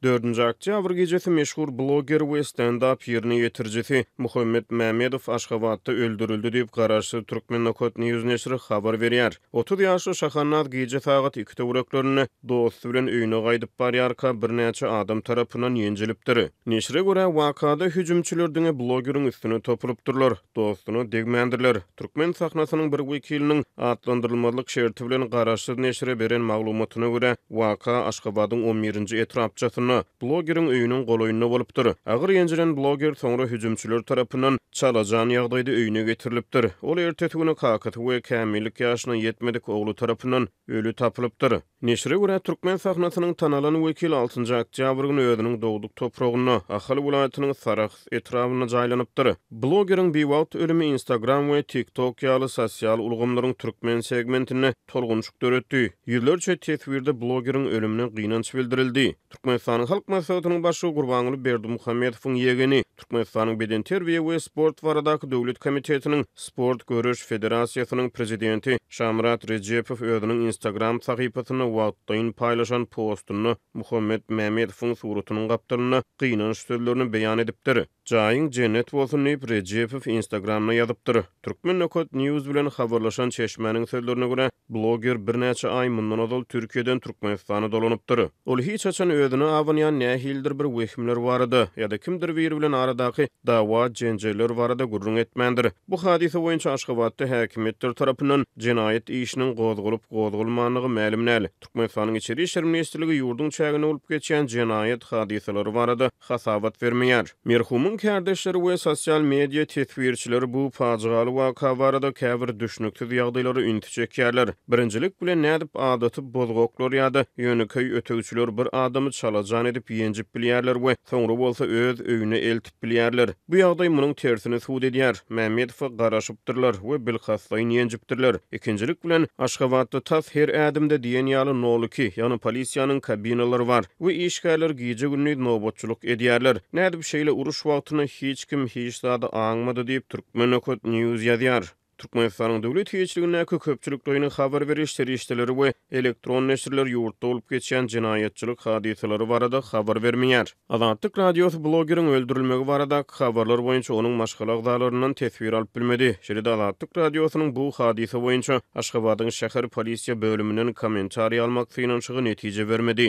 4. oktyabr gecesi meşhur blogger we stand-up ýerine ýetirjisi Muhammed Mehmedov Aşgabatda öldürüldü diýip garaşy Türkmen Nokot News neşri habar berýär. 30 ýaşly Şahanat gece saat 2-de uraklarını dosty bilen öýüne gaýdyp barýarka birnäçe adam tarapyndan ýenjilipdir. Neşre görä wakada hüjümçüler diňe bloggerin üstüne topulupdyrlar, dostuny degmendirler. Türkmen sahnasynyň bir wekiliniň atlandyrylmalyk şerti bilen garaşy neşre beren maglumatyna görä waka Aşgabatyň 11-nji etrapçasyna bloggerin öýünün goloýunda bolupdyr. Agyr ýenjilen blogger soňra hüjümçüler tarapyndan çalajan ýagdaýda öýüne getirilipdir. Ol ertesi güni kakaty we kämillik ýaşyna ýetmedik ogly tarapyndan ölü tapylypdyr. Neşre görä Türkmen sahnasynyň tanalan wekil 6-njy oktyabr güni özüniň dowduk topragyna Ahal welaýatynyň Sarax etrawyna jaýlanypdyr. Bloggerin biwagt ölümi Instagram we TikTok ýaly sosial ulgamlaryň türkmen segmentine tolgunçuk döretdi. Ýyllarça teswirde bloggerin ölümine gynanç bildirildi. Türkmenistanyň halk maslahatynyň başy Gurbanuly Berdimuhammedowyň ýegeni, Türkmenistanyň Beden terbiýe we sport baradaky döwlet komitetiniň Sport görüş federasiýasynyň prezidenti Şamrat Rejepow özüniň Instagram sahypasyna wagtdaýyn paýlaşan postuny Muhammed Mehmedowyň suratynyň gapdalyna gynanç sözlerini beýan edipdir. Jaýyň cennet bolsun diýip Rejepow Instagramna ýazypdyr. Türkmen Nokot News bilen habarlaşan çeşmeniň sözlerine görä blogger birnäçe aý mundan ozal Türkiýeden Türkmenistana dolanypdyr. Ol hiç açan özüne awanýan nähildir bir wehimler barada ýa-da kimdir biri bilen aradaky dawa jenjeler barada gurrun etmendir. Bu hadise boýunça Aşgabatda häkimetler tarapyndan jenaýet işiniň gozgulyp-gozgulmanlygy ma'lum näli. Türkmenistanyň içeri işler ministrligi ýurdun çägine bolup geçýän jenaýet hadiseleri barada hasabat bermeýär. Merhumun kardeşleri we sosial media tetwirçileri bu facialy waka barada käbir düşnüksiz ýagdaýlary ünti çekýärler. Birinjilik bilen nädip adaty bozgoklar ýa-da ýöneköý ötegüçiler bir adamy çalajan edip ýenjip bilýärler we soňra bolsa öz öýüne eltip bilýärler. Bu ýagdaý munyň tersine suwd edýär. Mehmedow garaşypdyrlar we bilhassaýyn ýenjipdirler. Ikinjilik bilen Aşgabatda tas her ädimde diýen ýaly noluki, ýani polisiýanyň kabinalary bar we işgärler gije günni nowbatçylyk edýärler. Nädip şeýle uruş wagtyny hiç kim hiç zada aňmady diýip Türkmen Nokot News ýazýar. Türkmenistanyň döwlet hiçligine köpçülik doýuny habar berişleri işleri we elektron neşirler ýurtda bolup geçýän jenaýetçilik hadiseleri barada habar bermeýär. Azatlyk radiosu bloggerin öldürilmegi barada habarlar boýunça onuň maşgala agdalaryndan teswir alyp bilmedi. Şeýle Azatlyk radiosynyň bu hadise boýunça Aşgabatyň şäher polisiýa bölüminiň kommentariýa almak synançygy netije bermedi.